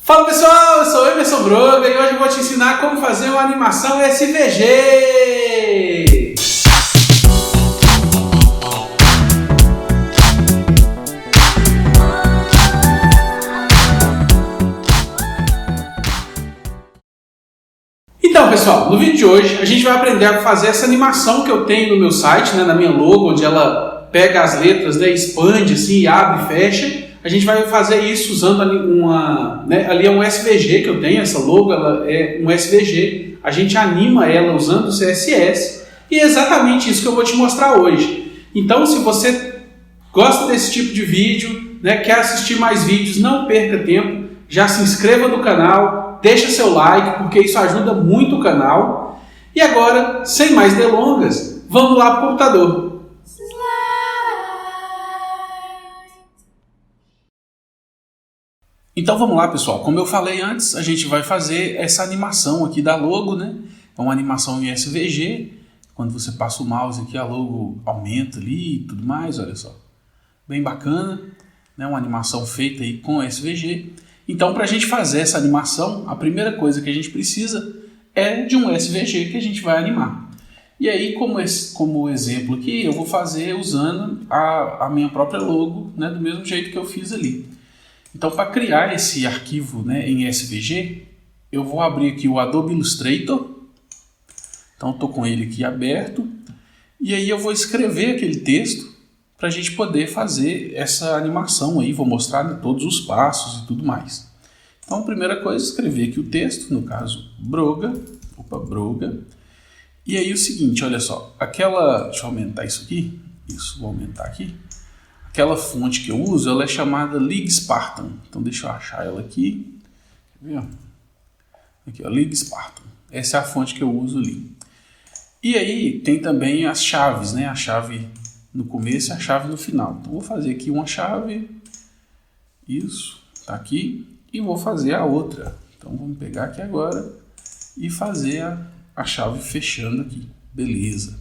Fala pessoal, eu sou o Emerson Broga e hoje eu vou te ensinar como fazer uma animação SVG. Então pessoal, no vídeo de hoje a gente vai aprender a fazer essa animação que eu tenho no meu site, na minha logo, onde ela pega as letras, expande assim, abre e fecha. A gente vai fazer isso usando ali ali é um SVG que eu tenho, essa logo ela é um SVG. A gente anima ela usando o CSS e é exatamente isso que eu vou te mostrar hoje. Então, se você gosta desse tipo de vídeo, quer assistir mais vídeos, não perca tempo, já se inscreva no canal, deixa seu like, porque isso ajuda muito o canal. E agora, sem mais delongas, vamos lá para o computador. Então vamos lá pessoal, como eu falei antes, a gente vai fazer essa animação aqui da logo, É uma animação em SVG, quando você passa o mouse aqui a logo aumenta ali e tudo mais, olha só. Bem bacana, Uma animação feita aí com SVG. Então para a gente fazer essa animação, a primeira coisa que a gente precisa é de um SVG que a gente vai animar. E aí como exemplo aqui, eu vou fazer usando a minha própria logo, do mesmo jeito que eu fiz ali. Então, para criar esse arquivo em SVG, eu vou abrir aqui o Adobe Illustrator. Então, estou com ele aqui aberto. E aí eu vou escrever aquele texto para a gente poder fazer essa animação aí. Vou mostrar todos os passos e tudo mais. Então, a primeira coisa é escrever aqui o texto, no caso, Broga. E aí o seguinte, olha só. Deixa eu aumentar isso aqui. Vou aumentar aqui. Aquela fonte que eu uso, ela é chamada League Spartan. Então deixa eu achar ela aqui. Quer ver? Aqui, ó, League Spartan. Essa é a fonte que eu uso ali. E aí tem também as chaves, A chave no começo e a chave no final. Então vou fazer aqui uma chave. Isso, tá aqui. E vou fazer a outra. Então vamos pegar aqui agora e fazer a chave fechando aqui. Beleza.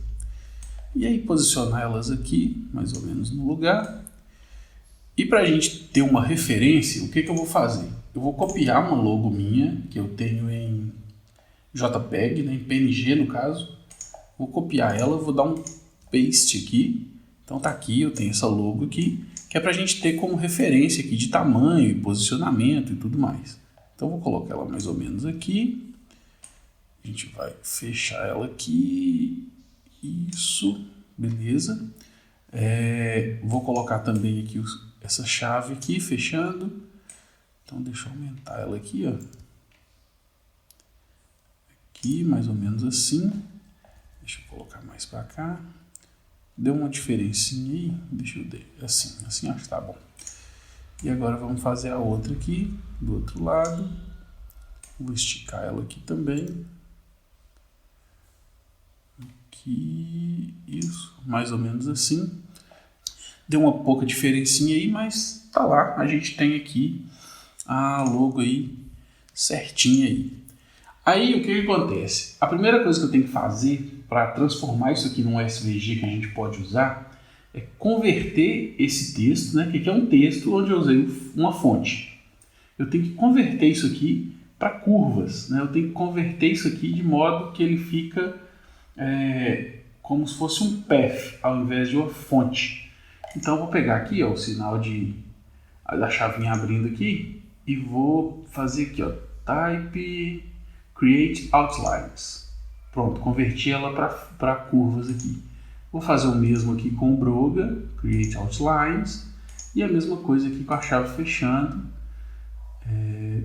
E aí posicionar elas aqui, mais ou menos no lugar. E para a gente ter uma referência, o que eu vou fazer? Eu vou copiar uma logo minha, que eu tenho em JPEG, em PNG no caso. Vou copiar ela, vou dar um paste aqui. Então tá aqui, eu tenho essa logo aqui, que é para a gente ter como referência aqui de tamanho e posicionamento e tudo mais. Então vou colocar ela mais ou menos aqui. A gente vai fechar ela aqui. Isso, beleza. Vou colocar também aqui essa chave aqui, fechando. Então deixa eu aumentar ela aqui, ó. Aqui, mais ou menos assim. Deixa eu colocar mais para cá. Deu uma diferencinha aí. Deixa eu ver. Assim acho que tá bom. E agora vamos fazer a outra aqui, do outro lado. Vou esticar ela aqui também. Aqui, isso, mais ou menos assim. Deu uma pouca diferencinha aí, mas tá lá. A gente tem aqui a logo aí certinha aí. Aí o que acontece? A primeira coisa que eu tenho que fazer para transformar isso aqui num SVG que a gente pode usar é converter esse texto, que aqui é um texto onde eu usei uma fonte. Eu tenho que converter isso aqui para curvas, Eu tenho que converter isso aqui de modo que ele fica como se fosse um path ao invés de uma fonte. Então eu vou pegar aqui o sinal da chavinha abrindo aqui e vou fazer aqui type create outlines. Pronto, converti ela para curvas aqui. Vou fazer o mesmo aqui com o Broga, create outlines, e a mesma coisa aqui com a chave fechando,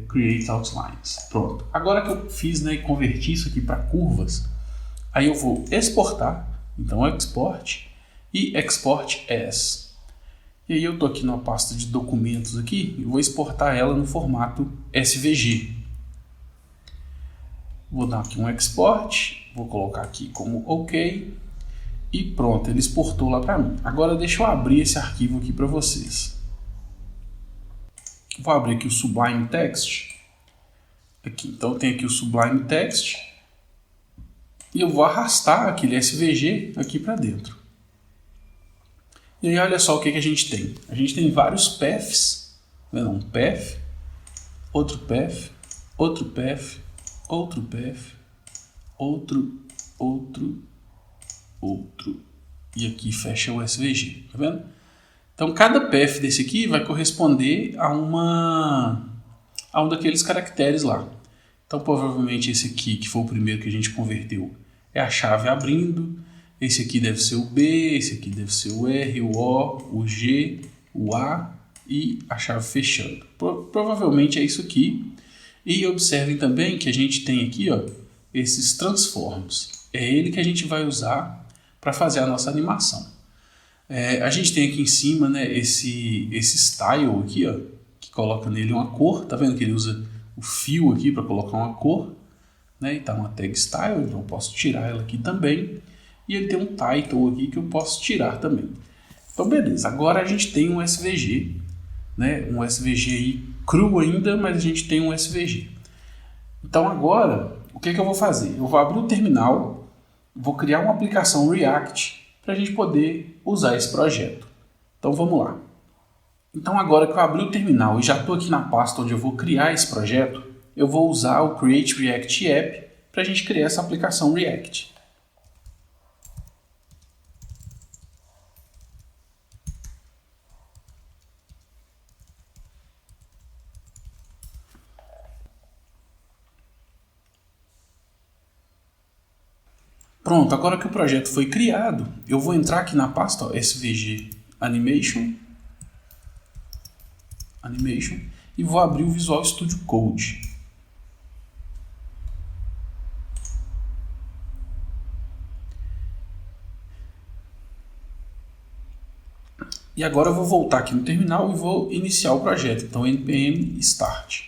create outlines. Pronto. Agora que eu fiz e converti isso aqui para curvas, aí eu vou exportar, então export e export as. E aí eu estou aqui na pasta de documentos aqui e vou exportar ela no formato SVG. Vou dar aqui um export, vou colocar aqui como OK e pronto, ele exportou lá para mim. Agora deixa eu abrir esse arquivo aqui para vocês. Vou abrir aqui o Sublime Text. Aqui, então tem aqui o Sublime Text. E eu vou arrastar aquele SVG aqui para dentro. E aí olha só o que a gente tem. A gente tem vários paths, um path, outro path, outro path, outro path, outro, e aqui fecha o SVG, tá vendo? Então cada path desse aqui vai corresponder a um daqueles caracteres lá. Então provavelmente esse aqui, que foi o primeiro que a gente converteu, é a chave abrindo, esse aqui deve ser o B, esse aqui deve ser o R, o O, o G, o A e a chave fechando. Provavelmente é isso aqui. E observem também que a gente tem aqui, ó, esses transforms. É ele que a gente vai usar para fazer a nossa animação. A gente tem aqui em cima, né, esse style aqui, ó, que coloca nele uma cor. Tá vendo que ele usa o fio aqui para colocar uma cor, né? E tá uma tag style, então eu posso tirar ela aqui também. E ele tem um title aqui que eu posso tirar também. Então beleza, agora a gente tem um SVG, né? Um SVG aí cru ainda, mas a gente tem um SVG. Então agora, o que eu vou fazer? Eu vou abrir o terminal, vou criar uma aplicação React para a gente poder usar esse projeto. Então vamos lá. Então agora que eu abri o terminal e já estou aqui na pasta onde eu vou criar esse projeto, eu vou usar o Create React App para a gente criar essa aplicação React. Pronto, agora que o projeto foi criado, eu vou entrar aqui na pasta ó, SVG Animation e vou abrir o Visual Studio Code. E agora eu vou voltar aqui no terminal e vou iniciar o projeto. Então npm start.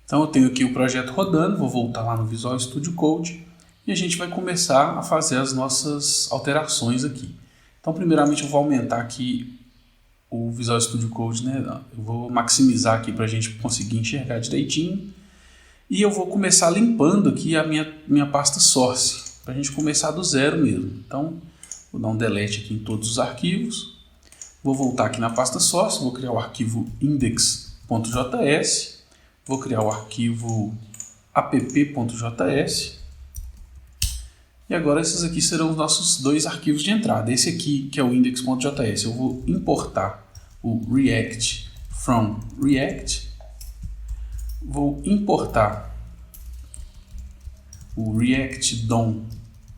Então eu tenho aqui o projeto rodando, vou voltar lá no Visual Studio Code e a gente vai começar a fazer as nossas alterações aqui. Então primeiramente eu vou aumentar aqui o Visual Studio Code, né? Eu vou maximizar aqui para a gente conseguir enxergar direitinho. E eu vou começar limpando aqui a minha pasta source, para a gente começar do zero mesmo. Então vou dar um delete aqui em todos os arquivos. Vou voltar aqui na pasta source, vou criar o arquivo index.js, vou criar o arquivo app.js e agora esses aqui serão os nossos dois arquivos de entrada. Esse aqui, que é o index.js, eu vou importar o React from React, vou importar o React DOM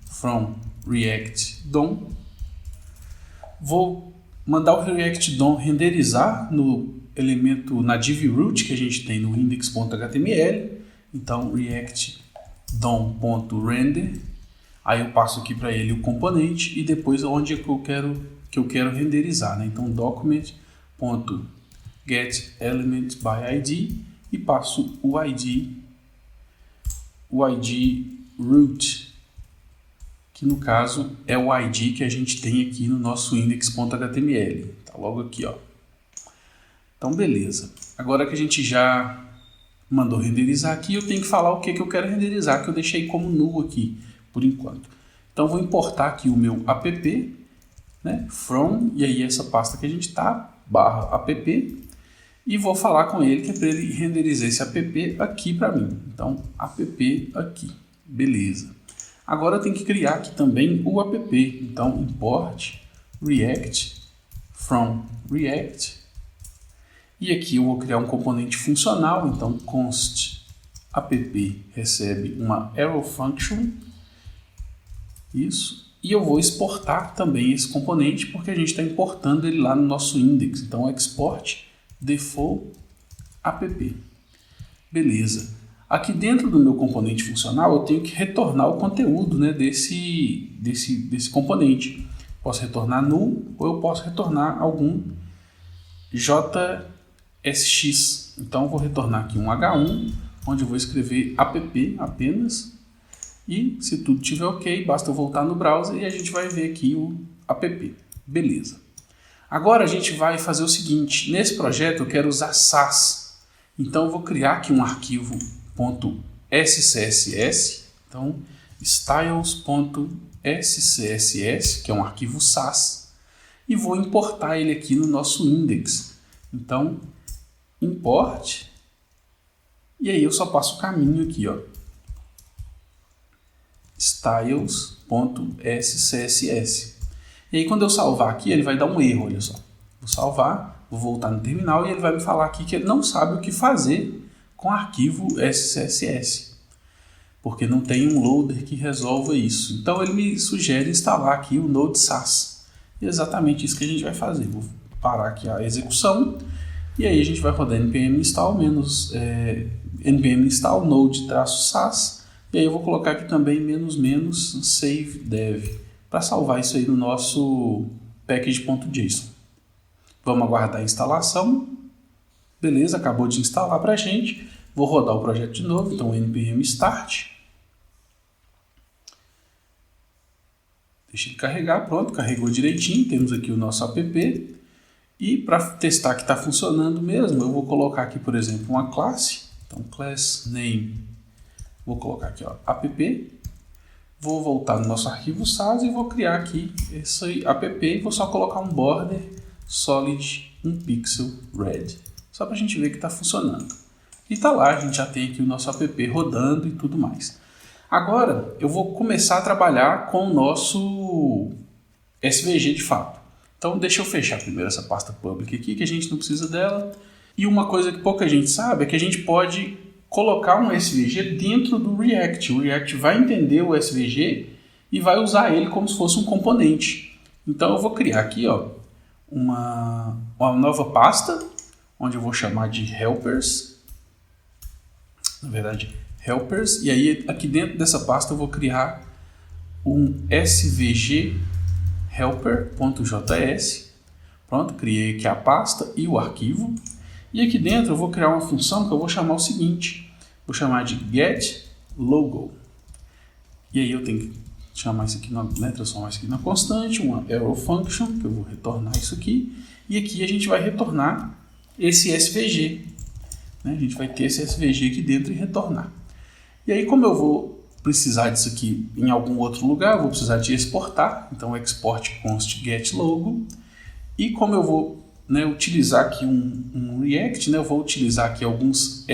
from React DOM, vou mandar o React DOM renderizar no elemento na div root que a gente tem no index.html. Então React DOM.render, aí eu passo aqui para ele o componente e depois onde é que eu quero renderizar, né? Então document.getElementById e passo o ID root, que no caso é o ID que a gente tem aqui no nosso index.html. Tá logo aqui, ó. Então, beleza. Agora que a gente já mandou renderizar aqui, eu tenho que falar o que eu quero renderizar, que eu deixei como null aqui, por enquanto. Então, vou importar aqui o meu app, né, from, e aí essa pasta que a gente tá, /app, e vou falar com ele que é para ele renderizar esse app aqui para mim. Então, app aqui. Beleza. Agora eu tenho que criar aqui também o app. Então, import React from React. E aqui eu vou criar um componente funcional. Então, const app recebe uma arrow function. Isso. E eu vou exportar também esse componente porque a gente está importando ele lá no nosso index. Então, export default app. Beleza. Aqui dentro do meu componente funcional, eu tenho que retornar o conteúdo, né, desse componente. Posso retornar null ou eu posso retornar algum JSX. Então, eu vou retornar aqui um H1, onde eu vou escrever app apenas. E se tudo estiver ok, basta eu voltar no browser e a gente vai ver aqui o app. Beleza. Agora a gente vai fazer o seguinte. Nesse projeto eu quero usar Sass. Então, eu vou criar aqui um arquivo .scss, então styles.scss, que é um arquivo Sass, e vou importar ele aqui no nosso index. Então, import E aí eu só passo o caminho aqui, ó, styles.scss. E aí quando eu salvar aqui, ele vai dar um erro, olha só. Vou salvar, vou voltar no terminal e ele vai me falar aqui que ele não sabe o que fazer com o arquivo SCSS, porque não tem um loader que resolva isso. Então ele me sugere instalar aqui o Node SAS. E é exatamente isso que a gente vai fazer. Vou parar aqui a execução e aí a gente vai rodar npm install npm install node-sas. E aí eu vou colocar aqui também -- save dev para salvar isso aí no nosso package.json. Vamos aguardar a instalação. Beleza, acabou de instalar para a gente. Vou rodar o projeto de novo, então npm start. Deixa ele carregar, pronto, carregou direitinho. Temos aqui o nosso app. E para testar que está funcionando mesmo, eu vou colocar aqui, por exemplo, uma classe. Então, class name. Vou colocar aqui, ó, app. Vou voltar no nosso arquivo SAS e vou criar aqui esse app e vou só colocar um border solid 1 pixel red. Só para a gente ver que está funcionando. E tá lá, a gente já tem aqui o nosso app rodando e tudo mais. Agora eu vou começar a trabalhar com o nosso SVG de fato. Então deixa eu fechar primeiro essa pasta public aqui, que a gente não precisa dela. E uma coisa que pouca gente sabe é que a gente pode colocar um SVG dentro do React. O React vai entender o SVG e vai usar ele como se fosse um componente. Então eu vou criar aqui, ó, uma nova pasta, onde eu vou chamar de helpers. Na verdade, helpers. E aí aqui dentro dessa pasta eu vou criar um svg helper.js. Pronto, criei aqui a pasta e o arquivo. E aqui dentro eu vou criar uma função que eu vou chamar o seguinte. Vou chamar de getLogo. E aí eu tenho que chamar isso aqui, transformar isso aqui na constante, uma arrow function, que eu vou retornar isso aqui. E aqui a gente vai retornar esse SVG. A gente vai ter esse SVG aqui dentro e retornar. E aí, como eu vou precisar disso aqui em algum outro lugar, eu vou precisar de exportar. Então, export const getLogo. E como eu vou utilizar aqui um React, eu vou utilizar aqui alguns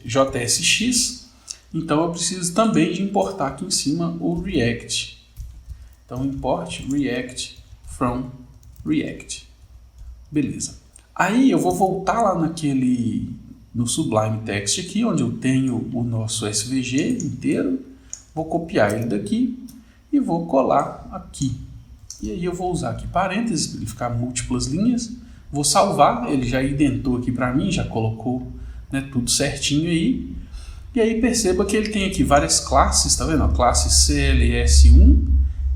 JSX, então eu preciso também de importar aqui em cima o React. Então import React from React. Beleza. Aí eu vou voltar lá no Sublime Text aqui, onde eu tenho o nosso SVG inteiro, vou copiar ele daqui e vou colar aqui. E aí eu vou usar aqui parênteses para ele ficar múltiplas linhas. Vou salvar, ele já identou aqui para mim, já colocou tudo certinho aí. E aí perceba que ele tem aqui várias classes, tá vendo? A classe CLS1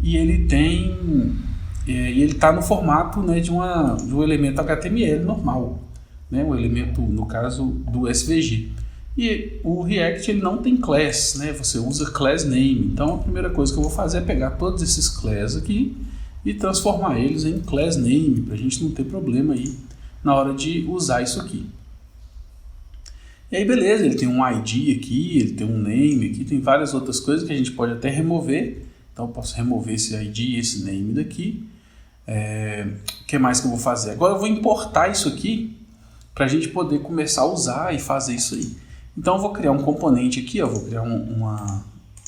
e ele tem ele está no formato de um elemento HTML normal, o elemento, no caso, do SVG. E o React ele não tem class, você usa class name. Então a primeira coisa que eu vou fazer é pegar todos esses class aqui e transformar eles em class name, para a gente não ter problema aí na hora de usar isso aqui. E aí beleza, ele tem um ID aqui, ele tem um name aqui, tem várias outras coisas que a gente pode até remover. Então eu posso remover esse ID e esse name daqui. O que mais que eu vou fazer? Agora eu vou importar isso aqui para a gente poder começar a usar e fazer isso aí. Então eu vou criar um componente aqui, vou criar um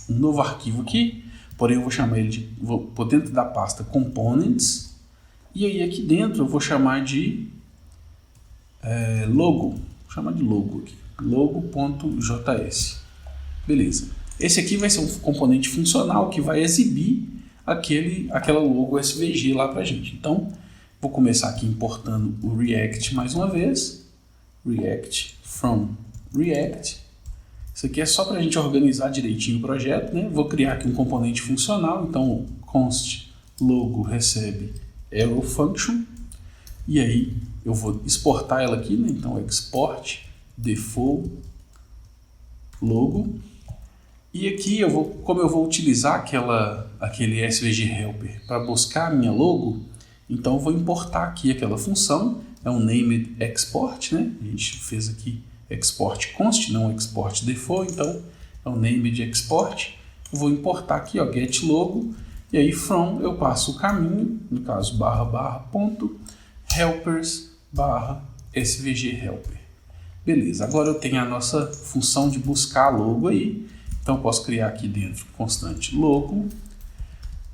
novo arquivo aqui. Porém, eu vou chamar ele vou por dentro da pasta Components. E aí aqui dentro eu vou chamar de logo. Vou chamar de logo aqui. Logo.js. Beleza. Esse aqui vai ser um componente funcional que vai exibir aquela logo SVG lá pra gente. Então, vou começar aqui importando o React mais uma vez. React from React. Isso aqui é só para a gente organizar direitinho o projeto, Vou criar aqui um componente funcional, então const logo recebe arrow function, e aí eu vou exportar ela aqui, então export default logo, e aqui como eu vou utilizar aquele SVG helper para buscar a minha logo, então eu vou importar aqui aquela função, é um named export, a gente fez aqui export const, não export default, então é o name de export. Eu vou importar aqui, getLogo, e aí from eu passo o caminho, no caso // ponto helpers /svg helper. Beleza, agora eu tenho a nossa função de buscar logo aí. Então eu posso criar aqui dentro constante logo.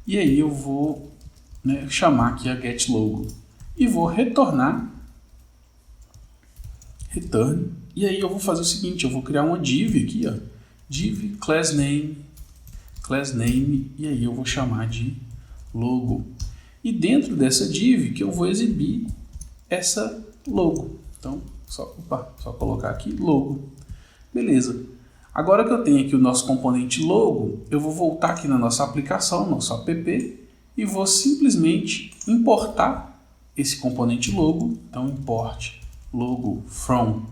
E aí eu vou, né, chamar aqui a getLogo. E vou retornar. Return. E aí eu vou fazer o seguinte, eu vou criar uma div aqui, ó. Div class name, e aí eu vou chamar de logo. E dentro dessa div que eu vou exibir essa logo. Então, só colocar aqui logo. Beleza. Agora que eu tenho aqui o nosso componente logo, eu vou voltar aqui na nossa aplicação, nosso app, e vou simplesmente importar esse componente logo. Então, import logo from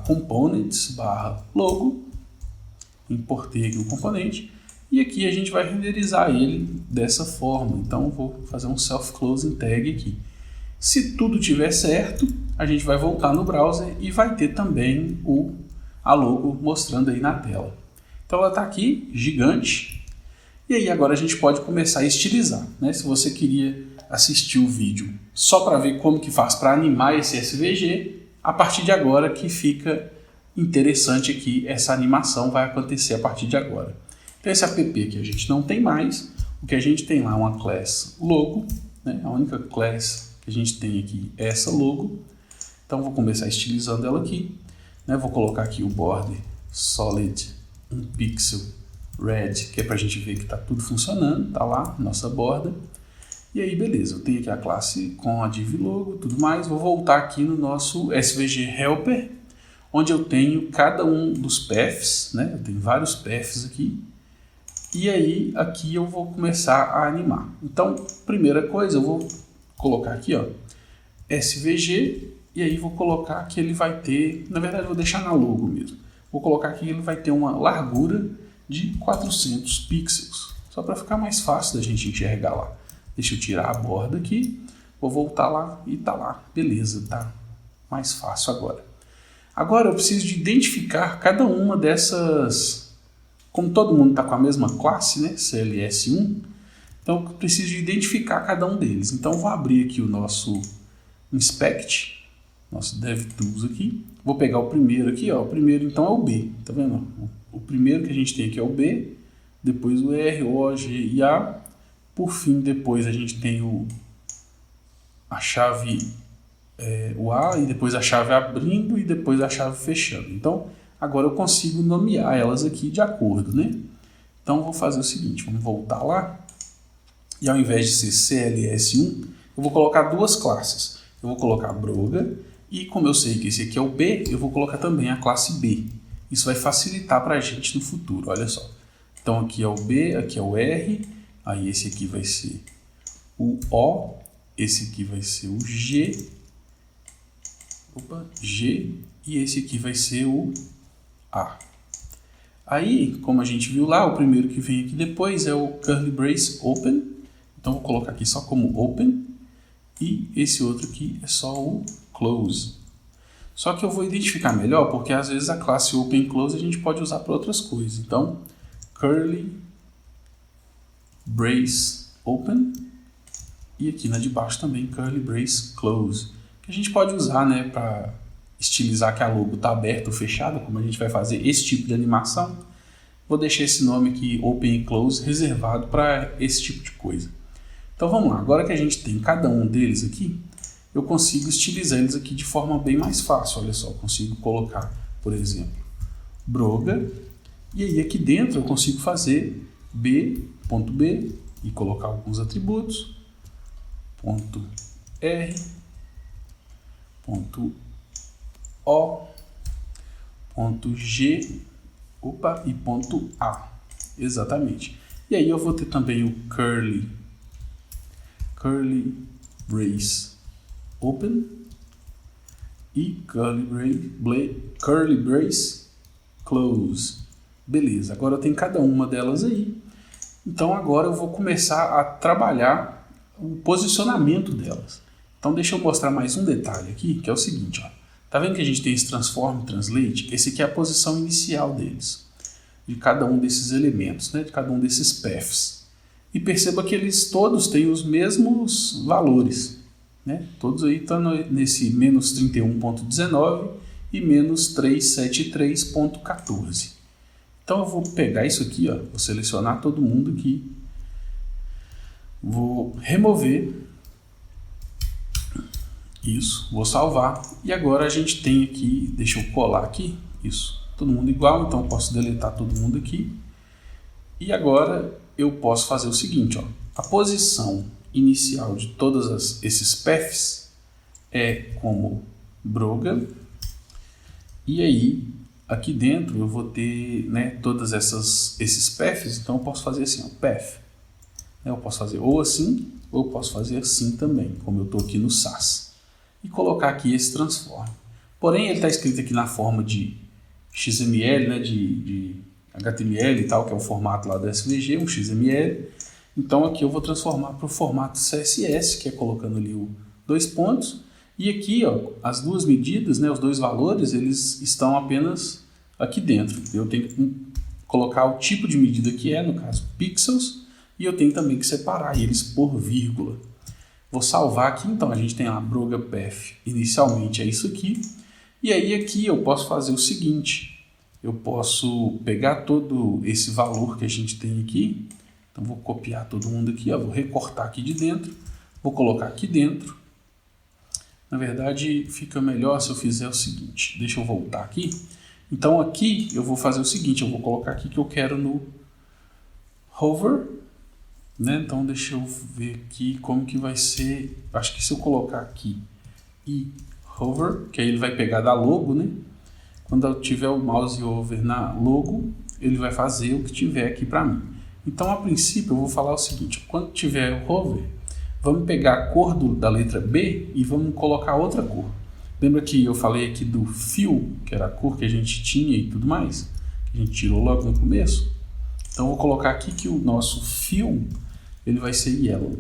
.components logo. Importei aqui o componente. E aqui a gente vai renderizar ele dessa forma. Então, eu vou fazer um self-closing tag aqui. Se tudo tiver certo, a gente vai voltar no browser e vai ter também a logo mostrando aí na tela. Então ela está aqui, gigante. E aí agora a gente pode começar a estilizar, né? Se você queria assistir o vídeo só para ver como que faz para animar esse SVG, a partir de agora que fica interessante aqui, essa animação vai acontecer a partir de agora. Então esse app que a gente não tem mais, o que a gente tem lá é uma class logo, né? A única class que a gente tem aqui é essa logo. Então vou começar estilizando ela aqui, né? Vou colocar aqui o border solid 1 pixel red, que é para a gente ver que está tudo funcionando, tá lá nossa borda. E aí beleza, eu tenho aqui a classe com a div logo, tudo mais. Vou voltar aqui no nosso SVG helper, onde eu tenho cada um dos paths, né? Eu tenho vários paths aqui. E aí aqui eu vou começar a animar. Então, primeira coisa, eu vou colocar aqui, ó, SVG, e aí vou colocar que ele vai ter, na verdade vou deixar na logo mesmo. Vou colocar que ele vai ter uma largura de 400 pixels, só para ficar mais fácil da gente enxergar lá. Deixa eu tirar a borda aqui, vou voltar lá e tá lá, beleza, tá mais fácil agora. Agora eu preciso de identificar cada uma dessas, como todo mundo está com a mesma classe, né, CLS1, então eu preciso de identificar cada um deles. Então vou abrir aqui o nosso inspect, nosso DevTools aqui. Vou pegar o primeiro aqui, ó. O primeiro então é o B, tá vendo? O primeiro que a gente tem aqui é o B, depois o R, O, G e A. Por fim, depois a gente tem a chave o A, e depois a chave abrindo e depois a chave fechando. Então agora eu consigo nomear elas aqui de acordo, né? Então vou fazer o seguinte, vamos voltar lá. E ao invés de ser CLS1, eu vou colocar duas classes. Eu vou colocar Broga, e como eu sei que esse aqui é o B, eu vou colocar também a classe B. Isso vai facilitar para a gente no futuro, olha só. Então aqui é o B, aqui é o R, aí esse aqui vai ser o O, esse aqui vai ser o G, e esse aqui vai ser o A. Aí, como a gente viu lá, o primeiro que vem aqui depois é o curly brace open. Então vou colocar aqui só como open, e esse outro aqui é só o close. Só que eu vou identificar melhor, porque às vezes a classe open e close a gente pode usar para outras coisas. Então, curly brace open, e aqui na de baixo também curly brace close, que a gente pode usar, né, para estilizar que a logo está aberta ou fechada, como a gente vai fazer esse tipo de animação. Vou deixar esse nome aqui open e close reservado para esse tipo de coisa. Então vamos lá, agora que a gente tem cada um deles aqui, eu consigo estilizar eles aqui de forma bem mais fácil. Olha só, eu consigo colocar, por exemplo, Broga, e aí aqui dentro eu consigo fazer B.B e colocar alguns atributos, ponto R, ponto O, ponto G, e ponto A, exatamente. E aí eu vou ter também o curly brace open e curly brace close. Beleza, agora eu tenho cada uma delas aí. Então agora eu vou começar a trabalhar o posicionamento delas. Então deixa eu mostrar mais um detalhe aqui, que é o seguinte, ó. Tá vendo que a gente tem esse transform e translate? Esse aqui é a posição inicial deles, de cada um desses elementos, né? De cada um desses paths. E perceba que eles todos têm os mesmos valores. né? Todos aí estão nesse menos 31.19 e menos 373.14. Então eu vou pegar isso aqui, ó, vou selecionar todo mundo aqui, vou remover isso, vou salvar, e agora a gente tem aqui, deixa eu colar aqui, isso, todo mundo igual, então eu posso deletar todo mundo aqui, e agora eu posso fazer o seguinte, ó, a posição inicial de todos esses paths é como Broga, e aí aqui dentro eu vou ter, né, todas esses paths, então eu posso fazer assim, ó, path, eu posso fazer ou assim, ou eu posso fazer assim também, como eu estou aqui no SAS, e colocar aqui esse transform. Porém, ele está escrito aqui na forma de XML, né, de HTML e tal, que é o formato lá do SVG, um XML. Então aqui eu vou transformar para o formato CSS, que é colocando ali o 2 pontos. E aqui, ó, as duas medidas, né, os dois valores, eles estão apenas aqui dentro. Eu tenho que colocar o tipo de medida que é, no caso, pixels, e eu tenho também que separar eles por vírgula. Vou salvar aqui, então a gente tem a Broga Path, inicialmente é isso aqui. E aí aqui eu posso fazer o seguinte, eu posso pegar todo esse valor que a gente tem aqui, então vou copiar todo mundo aqui, ó, vou recortar aqui de dentro, vou colocar aqui dentro. Na verdade fica melhor se eu fizer o seguinte, deixa eu voltar aqui. Então aqui eu vou fazer o seguinte, eu vou colocar aqui que eu quero no hover, né? Então deixa eu ver aqui como que vai ser, acho que se eu colocar aqui e hover, que aí ele vai pegar da logo, né? Quando eu tiver o mouse over na logo, ele vai fazer o que tiver aqui para mim. Então a princípio eu vou falar o seguinte, quando tiver o hover, vamos pegar a cor da letra B e vamos colocar outra cor. Lembra que eu falei aqui do fill, que era a cor que a gente tinha e tudo mais? Que a gente tirou logo no começo? Então eu vou colocar aqui que o nosso fill ele vai ser yellow.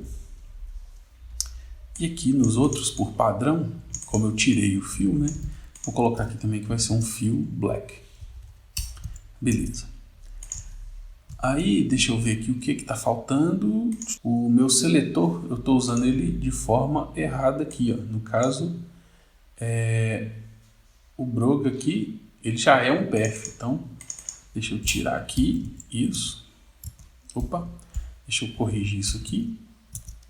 E aqui nos outros, por padrão, como eu tirei o fill, né? Vou colocar aqui também que vai ser um fill black. Beleza. Aí, deixa eu ver aqui o que está faltando. O meu seletor, eu estou usando ele de forma errada aqui, ó. No caso, o Broga aqui, ele já é um path. Então, deixa eu tirar aqui isso. Opa, deixa eu corrigir isso aqui.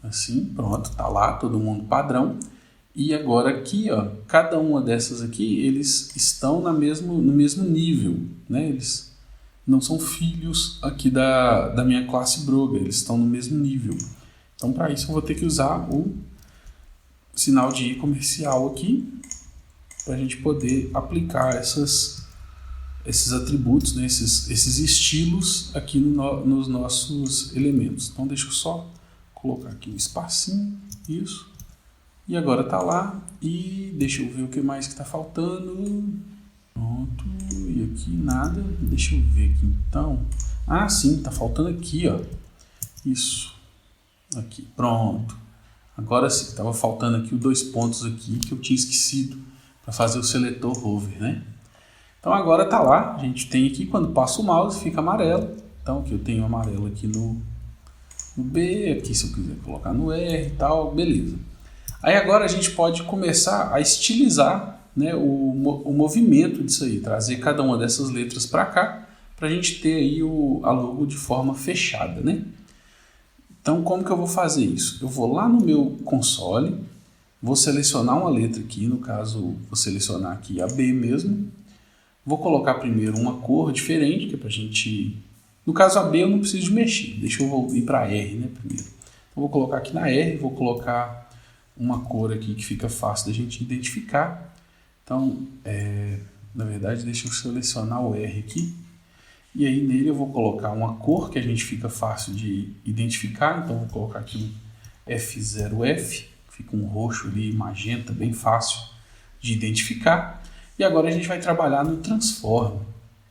Assim, pronto, tá lá, todo mundo padrão. E agora aqui, ó, cada uma dessas aqui, eles estão no mesmo nível, né? Eles não são filhos aqui da minha classe Broga, eles estão no mesmo nível. Então, para isso, eu vou ter que usar o sinal de i comercial aqui, para a gente poder aplicar esses atributos, né? esses estilos aqui nos nossos elementos. Então, deixa eu só colocar aqui um espacinho, isso. E agora está lá, e deixa eu ver o que mais que está faltando. Pronto, e aqui nada, deixa eu ver aqui então. Ah, sim, está faltando aqui, ó. Isso, aqui, pronto. Agora sim, estava faltando aqui os 2 pontos aqui que eu tinha esquecido para fazer o seletor hover, né? Então agora está lá, a gente tem aqui, quando passa o mouse fica amarelo. Então aqui eu tenho amarelo aqui no B, aqui se eu quiser colocar no R e tal, beleza. Aí agora a gente pode começar a estilizar, né, o movimento disso aí, trazer cada uma dessas letras para cá, para a gente ter aí a logo de forma fechada, né? Então como que eu vou fazer isso? Eu vou lá no meu console, vou selecionar uma letra aqui, no caso vou selecionar aqui a B mesmo, vou colocar primeiro uma cor diferente, que é para a gente... No caso a B eu não preciso de mexer, deixa eu ir para R, né, primeiro. Então vou colocar aqui na R, vou colocar uma cor aqui que fica fácil da gente identificar. Então, na verdade, deixa eu selecionar o R aqui. E aí nele eu vou colocar uma cor que a gente fica fácil de identificar. Então vou colocar aqui um F0F, fica um roxo ali, magenta, bem fácil de identificar. E agora a gente vai trabalhar no transform.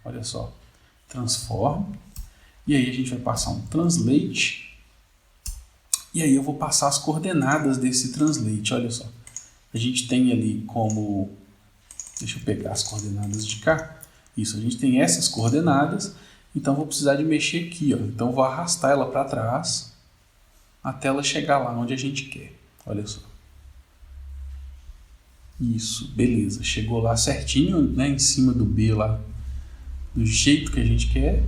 Olha só, transform. E aí a gente vai passar um translate. E aí eu vou passar as coordenadas desse translate, olha só. A gente tem ali como... Deixa eu pegar as coordenadas de cá. Isso, a gente tem essas coordenadas. Então vou precisar de mexer aqui, ó. Então vou arrastar ela para trás até ela chegar lá onde a gente quer. Olha só. Isso, beleza. Chegou lá certinho, né, em cima do B lá, do jeito que a gente quer.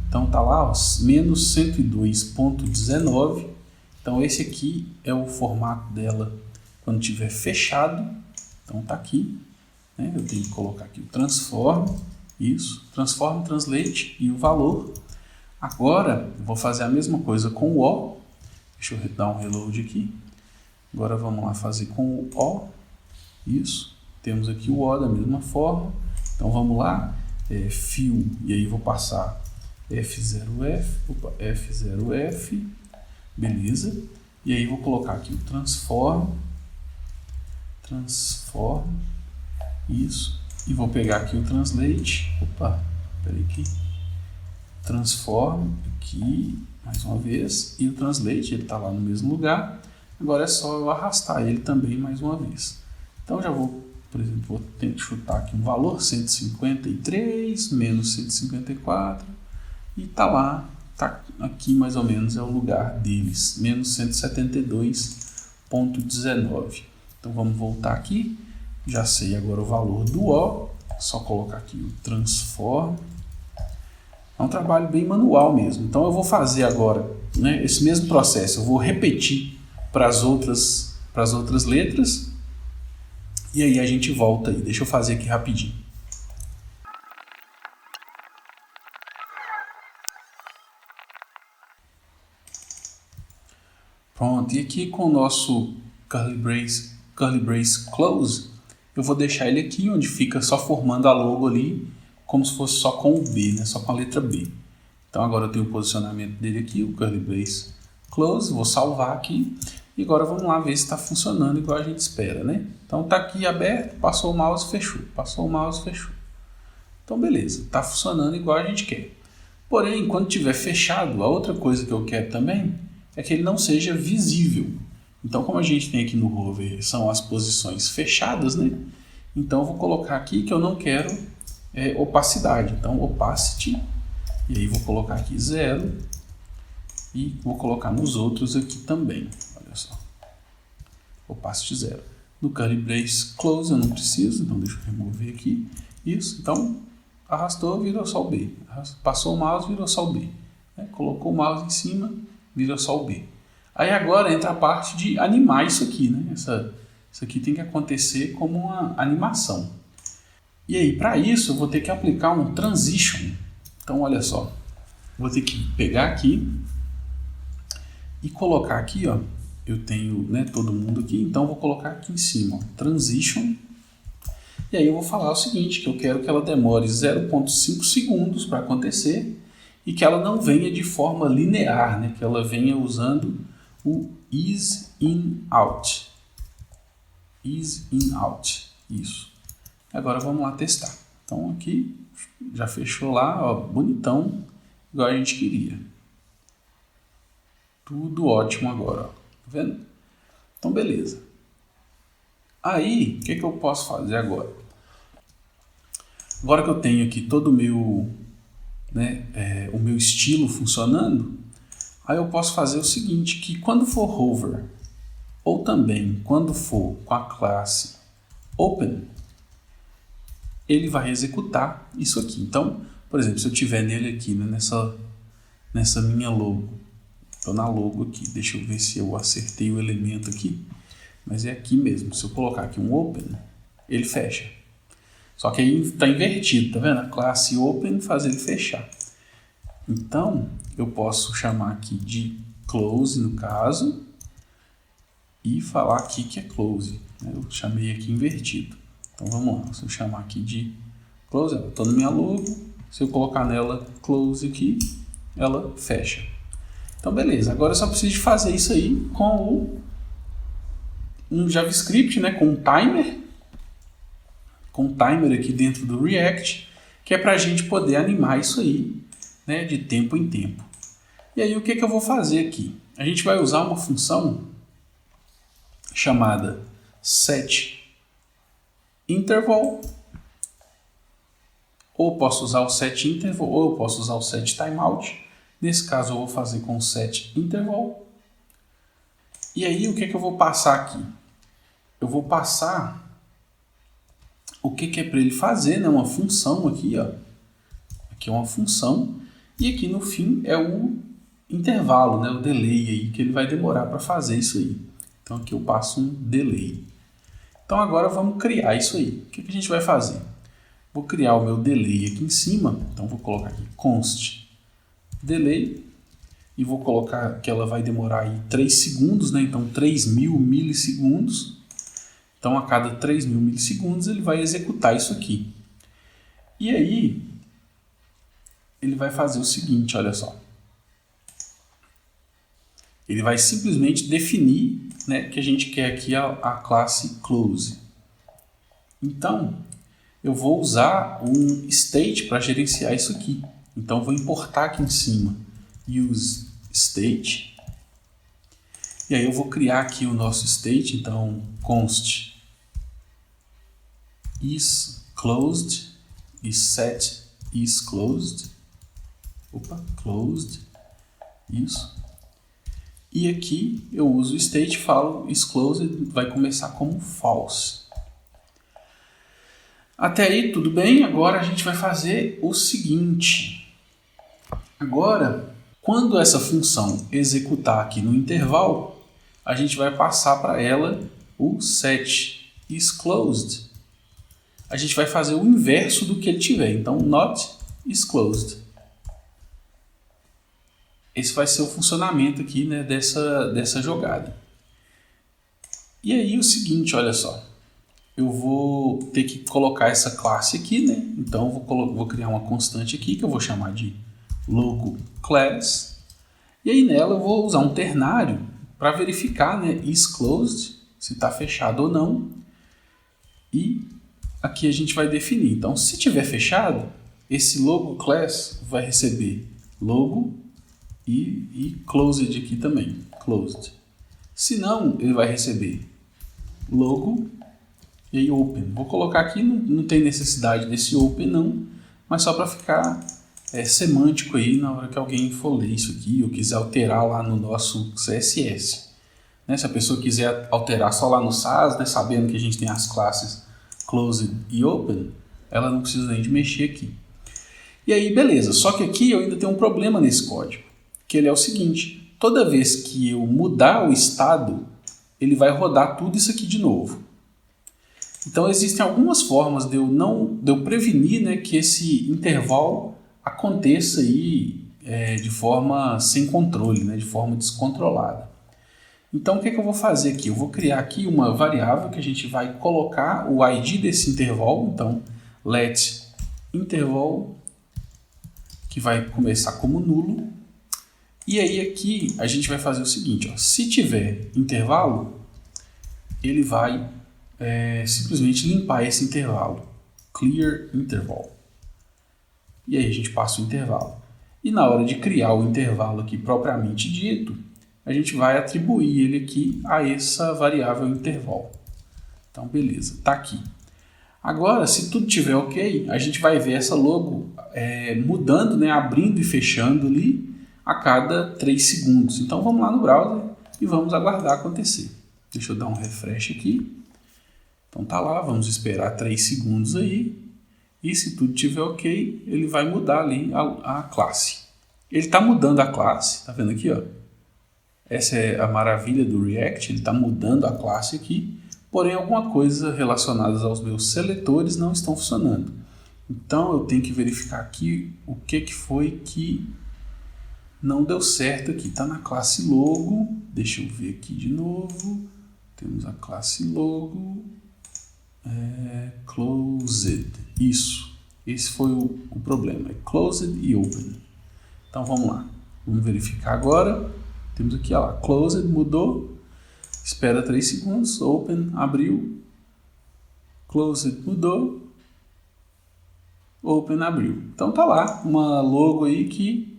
Então tá lá, ó, menos 102.19. Então esse aqui é o formato dela quando tiver fechado. Então tá aqui, né? Eu tenho que colocar aqui o transform, isso, transform, translate e o valor. Agora eu vou fazer a mesma coisa com o O. Deixa eu dar um reload aqui. Agora vamos lá fazer com o O. Isso, temos aqui o O da mesma forma. Então vamos lá, fill, e aí vou passar F0F, beleza. E aí vou colocar aqui o transform, isso, e vou pegar aqui o translate, peraí aqui, transform aqui, mais uma vez, e o translate, ele está lá no mesmo lugar. Agora é só eu arrastar ele também mais uma vez. Então já vou, por exemplo, vou ter que chutar aqui um valor, 153 menos 154, e tá lá, tá aqui mais ou menos é o lugar deles, menos 172.19. Então vamos voltar aqui, já sei agora o valor do O, só colocar aqui o transform. É um trabalho bem manual mesmo, então eu vou fazer agora, né, esse mesmo processo, eu vou repetir para as outras letras, e aí a gente volta aí. Deixa eu fazer aqui rapidinho. Pronto, e aqui com o nosso curly brace close, eu vou deixar ele aqui onde fica só formando a logo ali, como se fosse só com o B, né? Só com a letra B. Então agora eu tenho o posicionamento dele aqui, o curly brace close, vou salvar aqui. E agora vamos lá ver se está funcionando igual a gente espera, né? Então está aqui aberto, passou o mouse, fechou. Passou o mouse, fechou. Então beleza, está funcionando igual a gente quer. Porém, quando tiver fechado, a outra coisa que eu quero também é que ele não seja visível. Então, como a gente tem aqui no rover, são as posições fechadas, né? Então eu vou colocar aqui que eu não quero opacidade. Então, opacity, e aí vou colocar aqui 0 e vou colocar nos outros aqui também. Olha só, opacity 0. No curly brace close eu não preciso, então deixa eu remover aqui. Isso, então arrastou, virou só o B. Passou o mouse, virou só o B. Colocou o mouse em cima, virou só o B. Aí agora entra a parte de animar isso aqui, né? Isso aqui tem que acontecer como uma animação. E aí, para isso, eu vou ter que aplicar um transition. Então, olha só, vou ter que pegar aqui e colocar aqui, ó. Eu tenho, né, todo mundo aqui, então eu vou colocar aqui em cima, ó, transition. E aí eu vou falar o seguinte, que eu quero que ela demore 0,5 segundos para acontecer e que ela não venha de forma linear, né, que ela venha usando o ease in out. Ease in out, isso. Agora vamos lá testar. Então aqui já fechou lá, ó, bonitão, igual a gente queria. Tudo ótimo agora, ó. Tá vendo? Então beleza. Aí, o que eu posso fazer agora? Agora que eu tenho aqui todo o meu, né, o meu estilo funcionando, aí eu posso fazer o seguinte, que quando for hover, ou também quando for com a classe open, ele vai executar isso aqui. Então, por exemplo, se eu tiver nele aqui, né, nessa minha logo, estou na logo aqui, deixa eu ver se eu acertei o elemento aqui, mas é aqui mesmo. Se eu colocar aqui um open, ele fecha. Só que aí está invertido, tá vendo? A classe open faz ele fechar. Então, eu posso chamar aqui de close, no caso, e falar aqui que é close. Eu chamei aqui invertido. Então, vamos lá. Se eu chamar aqui de close, ela está na minha logo. Se eu colocar nela close aqui, ela fecha. Então, beleza. Agora eu só preciso de fazer isso aí com um JavaScript, né, com um timer. Com um timer aqui dentro do React, que é para a gente poder animar isso aí, né, de tempo em tempo. E aí o que eu vou fazer aqui? A gente vai usar uma função chamada setInterval, ou posso usar o setInterval, ou eu posso usar o setTimeout. Nesse caso eu vou fazer com o setInterval. E aí o que eu vou passar aqui? Eu vou passar o que é para ele fazer, né? Uma função aqui, ó. Aqui é uma função e aqui no fim é o intervalo, né? O delay aí que ele vai demorar para fazer isso aí. Então aqui eu passo um delay. Então agora vamos criar isso aí. O que a gente vai fazer? Vou criar o meu delay aqui em cima. Então vou colocar aqui const delay e vou colocar que ela vai demorar aí 3 segundos, né? Então 3.000 milissegundos. Então a cada 3.000 milissegundos ele vai executar isso aqui. E aí ele vai fazer o seguinte, olha só. Ele vai simplesmente definir, né, que a gente quer aqui a classe close. Então, eu vou usar um state para gerenciar isso aqui. Então, vou importar aqui em cima use state. E aí eu vou criar aqui o nosso state. Então, const is closed e set is closed. Opa, closed. Isso. E aqui eu uso o state, falo is closed, vai começar como false. Até aí tudo bem, agora a gente vai fazer o seguinte. Agora, quando essa função executar aqui no intervalo, a gente vai passar para ela o set is closed. A gente vai fazer o inverso do que ele tiver, então not is closed. Esse vai ser o funcionamento aqui, né, dessa jogada. E aí o seguinte, olha só. Eu vou ter que colocar essa classe aqui, né? Então vou criar uma constante aqui que eu vou chamar de logo class. E aí nela eu vou usar um ternário para verificar, né, is closed, se está fechado ou não. E aqui a gente vai definir. Então se tiver fechado, esse logo class vai receber logo e closed aqui também, closed. Se não, ele vai receber logo e aí open. Vou colocar aqui, não tem necessidade desse open não, mas só para ficar semântico aí na hora que alguém for ler isso aqui ou quiser alterar lá no nosso CSS. Né? Se a pessoa quiser alterar só lá no SAS, né, sabendo que a gente tem as classes closed e open, ela não precisa nem de mexer aqui. E aí, beleza. Só que aqui eu ainda tenho um problema nesse código. Que ele é o seguinte, toda vez que eu mudar o estado, ele vai rodar tudo isso aqui de novo. Então existem algumas formas de eu prevenir, né, que esse intervalo aconteça aí, de forma sem controle, né, de forma descontrolada. Então o que eu vou fazer aqui? Eu vou criar aqui uma variável que a gente vai colocar o ID desse intervalo, então let interval, que vai começar como nulo. E aí aqui a gente vai fazer o seguinte, ó, se tiver intervalo, ele vai simplesmente limpar esse intervalo, clear interval. E aí a gente passa o intervalo. E na hora de criar o intervalo aqui propriamente dito, a gente vai atribuir ele aqui a essa variável intervalo. Então beleza, está aqui. Agora, se tudo estiver ok, a gente vai ver essa logo mudando, né, abrindo e fechando ali, a cada 3 segundos. Então vamos lá no browser e vamos aguardar acontecer. Deixa eu dar um refresh aqui. Então tá lá, vamos esperar 3 segundos aí. E se tudo estiver ok, ele vai mudar ali a classe. Ele está mudando a classe, tá vendo aqui, ó? Essa é a maravilha do React, ele está mudando a classe aqui. Porém, alguma coisa relacionada aos meus seletores não estão funcionando. Então eu tenho que verificar aqui o que foi que não deu certo aqui. Está na classe logo. Deixa eu ver aqui de novo. Temos a classe logo. Closed. Isso. Esse foi o problema. É closed e open. Então vamos lá. Vamos verificar agora. Temos aqui, ó, closed mudou. Espera 3 segundos. Open abriu. Closed mudou. Open abriu. Então tá lá uma logo aí que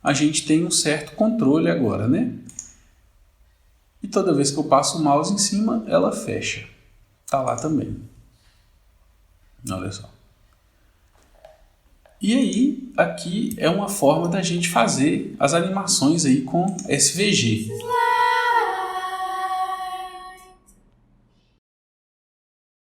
a gente tem um certo controle agora, né? E toda vez que eu passo o mouse em cima, ela fecha. Tá lá também. Olha só. E aí, aqui é uma forma da gente fazer as animações aí com SVG.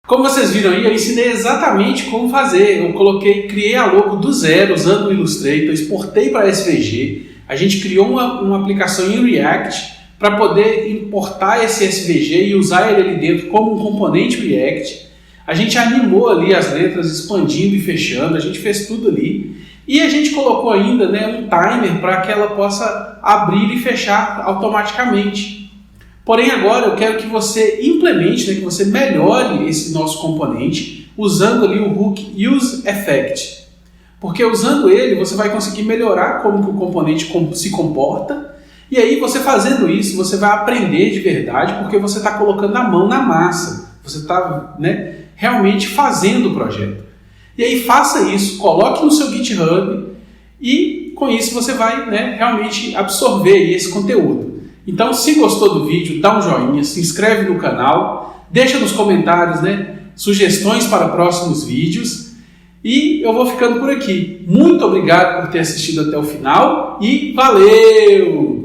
Como vocês viram aí, eu ensinei exatamente como fazer. Eu criei a logo do zero usando o Illustrator, exportei para SVG. A gente criou uma aplicação em React para poder importar esse SVG e usar ele ali dentro como um componente React. A gente animou ali as letras expandindo e fechando, a gente fez tudo ali. E a gente colocou ainda, né, um timer para que ela possa abrir e fechar automaticamente. Porém agora eu quero que você implemente, né, que você melhore esse nosso componente usando ali o hook useEffect. Porque usando ele você vai conseguir melhorar como que o componente se comporta. E aí você fazendo isso, você vai aprender de verdade, porque você está colocando a mão na massa. Você está, né, realmente fazendo o projeto. E aí faça isso, coloque no seu GitHub e com isso você vai, né, realmente absorver esse conteúdo. Então, se gostou do vídeo, dá um joinha, se inscreve no canal, deixa nos comentários, né, sugestões para próximos vídeos e eu vou ficando por aqui. Muito obrigado por ter assistido até o final e valeu!